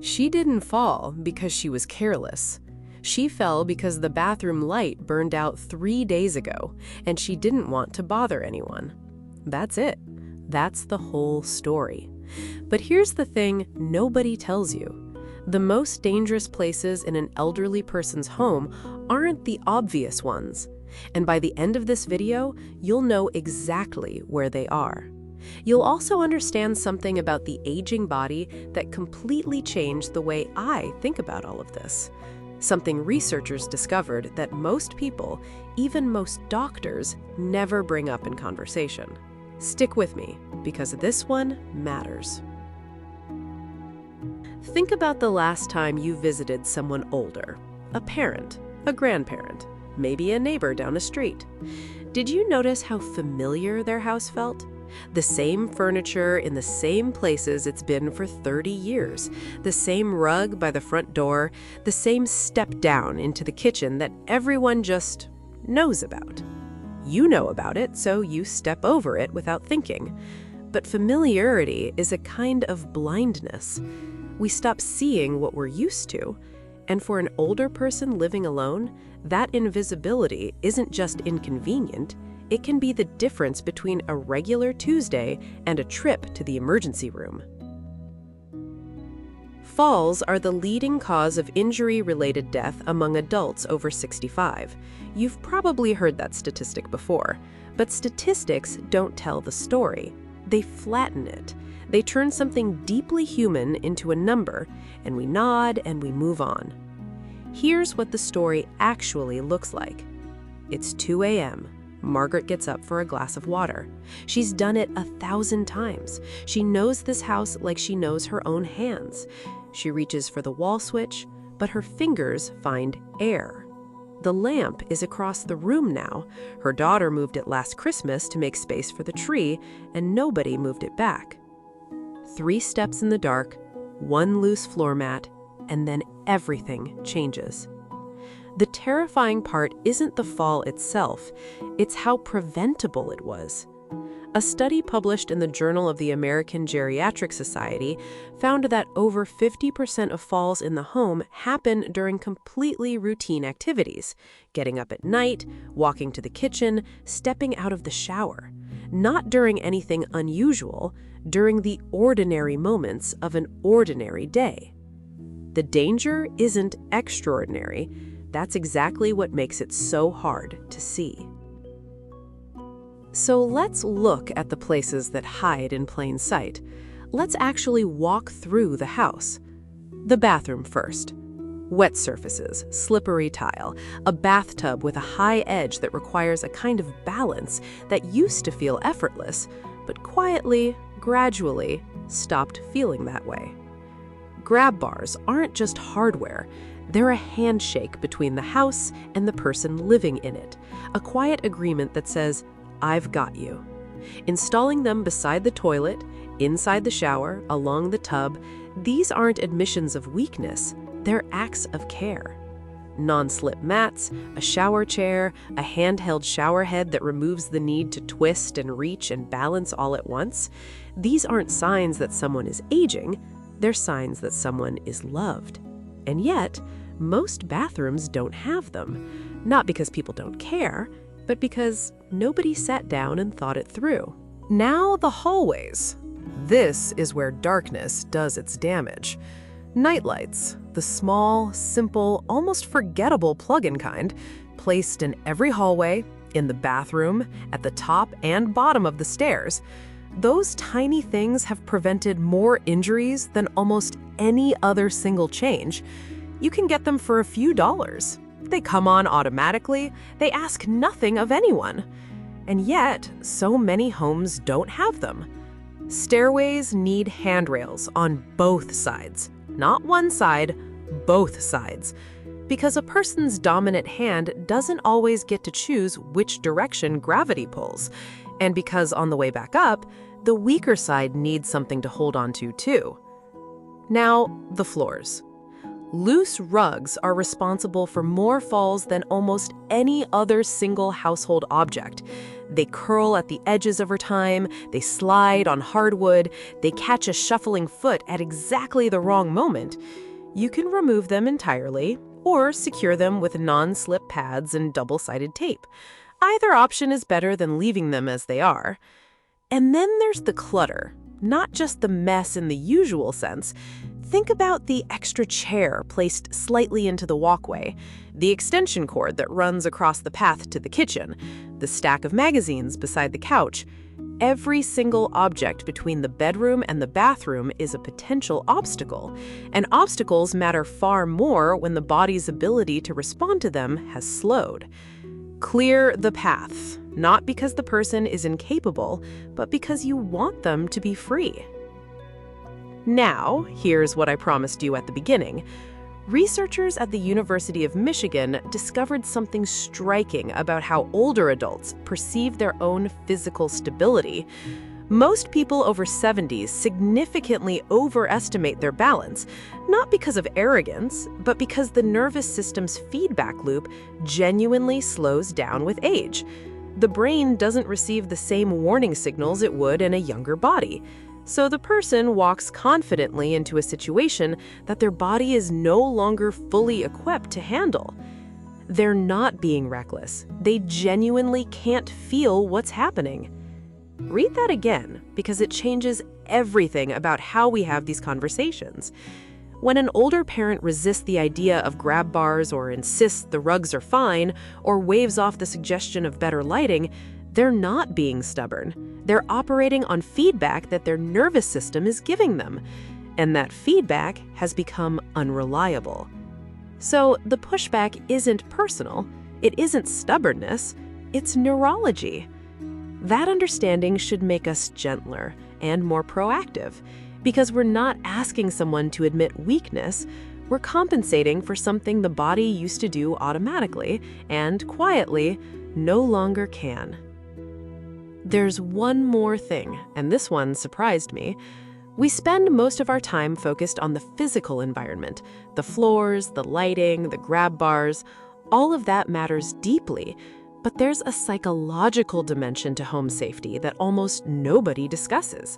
She didn't fall because she was careless. She fell because the bathroom light burned out 3 days ago, and she didn't want to bother anyone. That's it. That's the whole story. But here's the thing nobody tells you. The most dangerous places in an elderly person's home aren't the obvious ones. And by the end of this video, you'll know exactly where they are. You'll also understand something about the aging body that completely changed the way I think about all of this. Something researchers discovered that most people, even most doctors, never bring up in conversation. Stick with me, because this one matters. Think about the last time you visited someone older, a parent, a grandparent, maybe a neighbor down the street. Did you notice how familiar their house felt? The same furniture in the same places it's been for 30 years, the same rug by the front door, the same step down into the kitchen that everyone just knows about. You know about it, so you step over it without thinking. But familiarity is a kind of blindness. We stop seeing what we're used to. And for an older person living alone, that invisibility isn't just inconvenient, it can be the difference between a regular Tuesday and a trip to the emergency room. Falls are the leading cause of injury-related death among adults over 65. You've probably heard that statistic before, but statistics don't tell the story. They flatten it. They turn something deeply human into a number, and we nod and we move on. Here's what the story actually looks like. It's 2 a.m. Margaret gets up for a glass of water. She's done it 1,000 times. She knows this house like she knows her own hands. She reaches for the wall switch, but her fingers find air. The lamp is across the room now. Her daughter moved it last Christmas to make space for the tree, and nobody moved it back. 3 steps in the dark, 1 loose floor mat, and then everything changes. The terrifying part isn't the fall itself, it's how preventable it was. A study published in the Journal of the American Geriatric Society found that over 50% of falls in the home happen during completely routine activities, getting up at night, walking to the kitchen, stepping out of the shower. Not during anything unusual, during the ordinary moments of an ordinary day. The danger isn't extraordinary. That's exactly what makes it so hard to see. So let's look at the places that hide in plain sight. Let's actually walk through the house. The bathroom first. Wet surfaces, slippery tile, a bathtub with a high edge that requires a kind of balance that used to feel effortless, but quietly, gradually, stopped feeling that way. Grab bars aren't just hardware. They're a handshake between the house and the person living in it, a quiet agreement that says, "I've got you." Installing them beside the toilet, inside the shower, along the tub, these aren't admissions of weakness, they're acts of care. Non-slip mats, a shower chair, a handheld shower head that removes the need to twist and reach and balance all at once. These aren't signs that someone is aging, they're signs that someone is loved. And yet, most bathrooms don't have them, not because people don't care, but because nobody sat down and thought it through. Now the hallways. This is where darkness does its damage. Nightlights, the small, simple, almost forgettable plug-in kind, placed in every hallway, in the bathroom, at the top and bottom of the stairs. Those tiny things have prevented more injuries than almost any other single change. You can get them for a few dollars. They come on automatically. They ask nothing of anyone. And yet, so many homes don't have them. Stairways need handrails on both sides. Not one side, both sides. Because a person's dominant hand doesn't always get to choose which direction gravity pulls. And because on the way back up, the weaker side needs something to hold on to too. Now, the floors. Loose rugs are responsible for more falls than almost any other single household object. They curl at the edges over time, they slide on hardwood, they catch a shuffling foot at exactly the wrong moment. You can remove them entirely, or secure them with non-slip pads and double-sided tape. Either option is better than leaving them as they are. And then there's the clutter, not just the mess in the usual sense. Think about the extra chair placed slightly into the walkway, the extension cord that runs across the path to the kitchen, the stack of magazines beside the couch. Every single object between the bedroom and the bathroom is a potential obstacle, and obstacles matter far more when the body's ability to respond to them has slowed. Clear the path, not because the person is incapable, but because you want them to be free. Now, here's what I promised you at the beginning. Researchers at the University of Michigan discovered something striking about how older adults perceive their own physical stability. Most people over 70 significantly overestimate their balance, not because of arrogance, but because the nervous system's feedback loop genuinely slows down with age. The brain doesn't receive the same warning signals it would in a younger body. So the person walks confidently into a situation that their body is no longer fully equipped to handle. They're not being reckless. They genuinely can't feel what's happening. Read that again, because it changes everything about how we have these conversations. When an older parent resists the idea of grab bars or insists the rugs are fine or waves off the suggestion of better lighting, they're not being stubborn. They're operating on feedback that their nervous system is giving them, and that feedback has become unreliable. So the pushback isn't personal, it isn't stubbornness, it's neurology. That understanding should make us gentler and more proactive, because we're not asking someone to admit weakness, we're compensating for something the body used to do automatically and quietly no longer can. There's one more thing, and this one surprised me. We spend most of our time focused on the physical environment, the floors, the lighting, the grab bars. All of that matters deeply, but there's a psychological dimension to home safety that almost nobody discusses.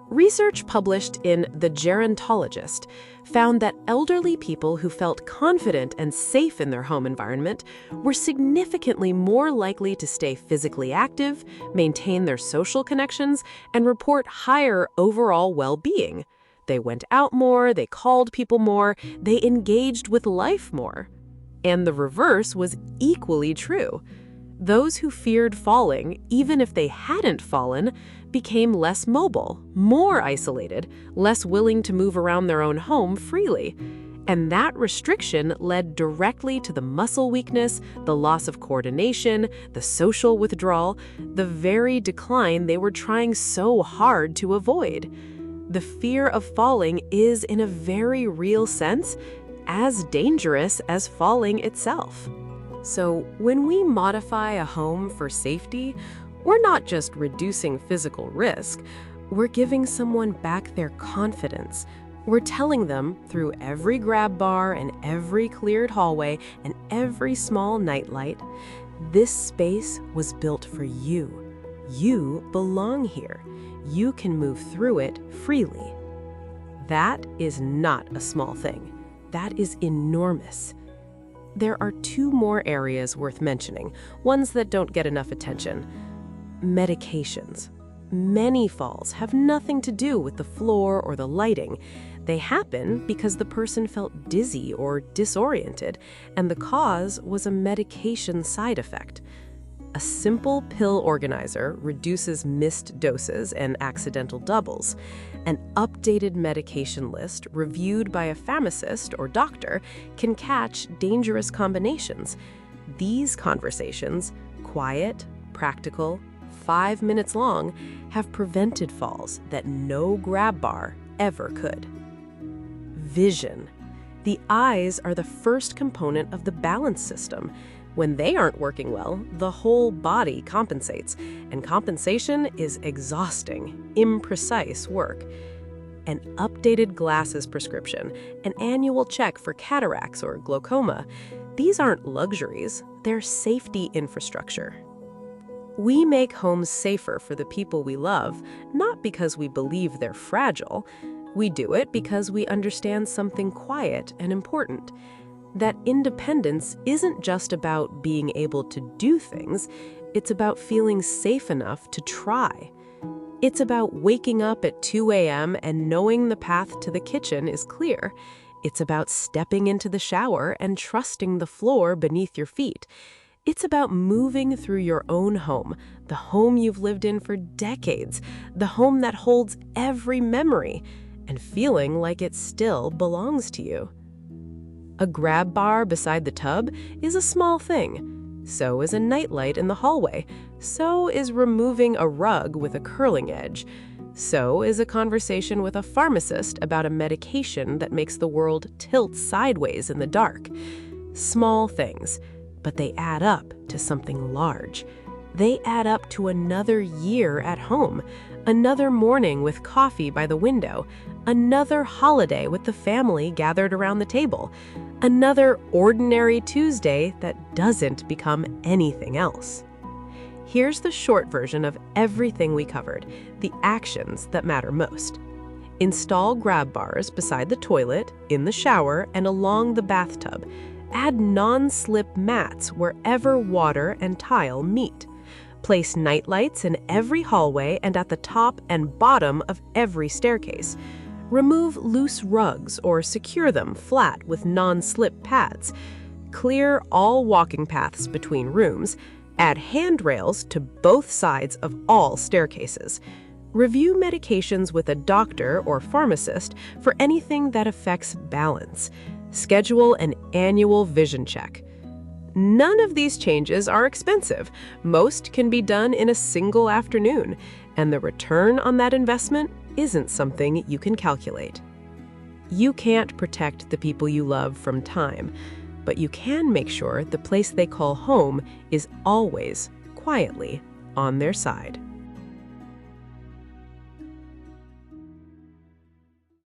Research published in The Gerontologist found that elderly people who felt confident and safe in their home environment were significantly more likely to stay physically active, maintain their social connections, and report higher overall well-being. They went out more, they called people more, they engaged with life more. And the reverse was equally true. Those who feared falling, even if they hadn't fallen, became less mobile, more isolated, less willing to move around their own home freely. And that restriction led directly to the muscle weakness, the loss of coordination, the social withdrawal, the very decline they were trying so hard to avoid. The fear of falling is, in a very real sense, as dangerous as falling itself. So when we modify a home for safety, we're not just reducing physical risk, we're giving someone back their confidence. We're telling them through every grab bar and every cleared hallway and every small nightlight, this space was built for you. You belong here. You can move through it freely. That is not a small thing. That is enormous. There are two more areas worth mentioning, ones that don't get enough attention. Medications. Many falls have nothing to do with the floor or the lighting. They happen because the person felt dizzy or disoriented, and the cause was a medication side effect. A simple pill organizer reduces missed doses and accidental doubles. An updated medication list reviewed by a pharmacist or doctor can catch dangerous combinations. These conversations, quiet, practical, 5 minutes long, have prevented falls that no grab bar ever could. Vision. The eyes are the first component of the balance system. When they aren't working well, the whole body compensates, and compensation is exhausting, imprecise work. an updated glasses prescription, an annual check for cataracts or glaucoma. These aren't luxuries, they're safety infrastructure. We make homes safer for the people we love, not because we believe they're fragile. We do it because we understand something quiet and important. That independence isn't just about being able to do things, it's about feeling safe enough to try. It's about waking up at 2 a.m. and knowing the path to the kitchen is clear. It's about stepping into the shower and trusting the floor beneath your feet. It's about moving through your own home, the home you've lived in for decades, the home that holds every memory, and feeling like it still belongs to you. A grab bar beside the tub is a small thing. So is a nightlight in the hallway. So is removing a rug with a curling edge. So is a conversation with a pharmacist about a medication that makes the world tilt sideways in the dark. Small things, but they add up to something large. They add up to another year at home, another morning with coffee by the window, another holiday with the family gathered around the table, another ordinary Tuesday that doesn't become anything else. Here's the short version of everything we covered, the actions that matter most. Install grab bars beside the toilet, in the shower, and along the bathtub. Add non-slip mats wherever water and tile meet. Place nightlights in every hallway and at the top and bottom of every staircase. Remove loose rugs or secure them flat with non-slip pads. Clear all walking paths between rooms. Add handrails to both sides of all staircases. Review medications with a doctor or pharmacist for anything that affects balance. Schedule an annual vision check. None of these changes are expensive. Most can be done in a single afternoon, and the return on that investment isn't something you can calculate. You can't protect the people you love from time, but you can make sure the place they call home is always, quietly, on their side.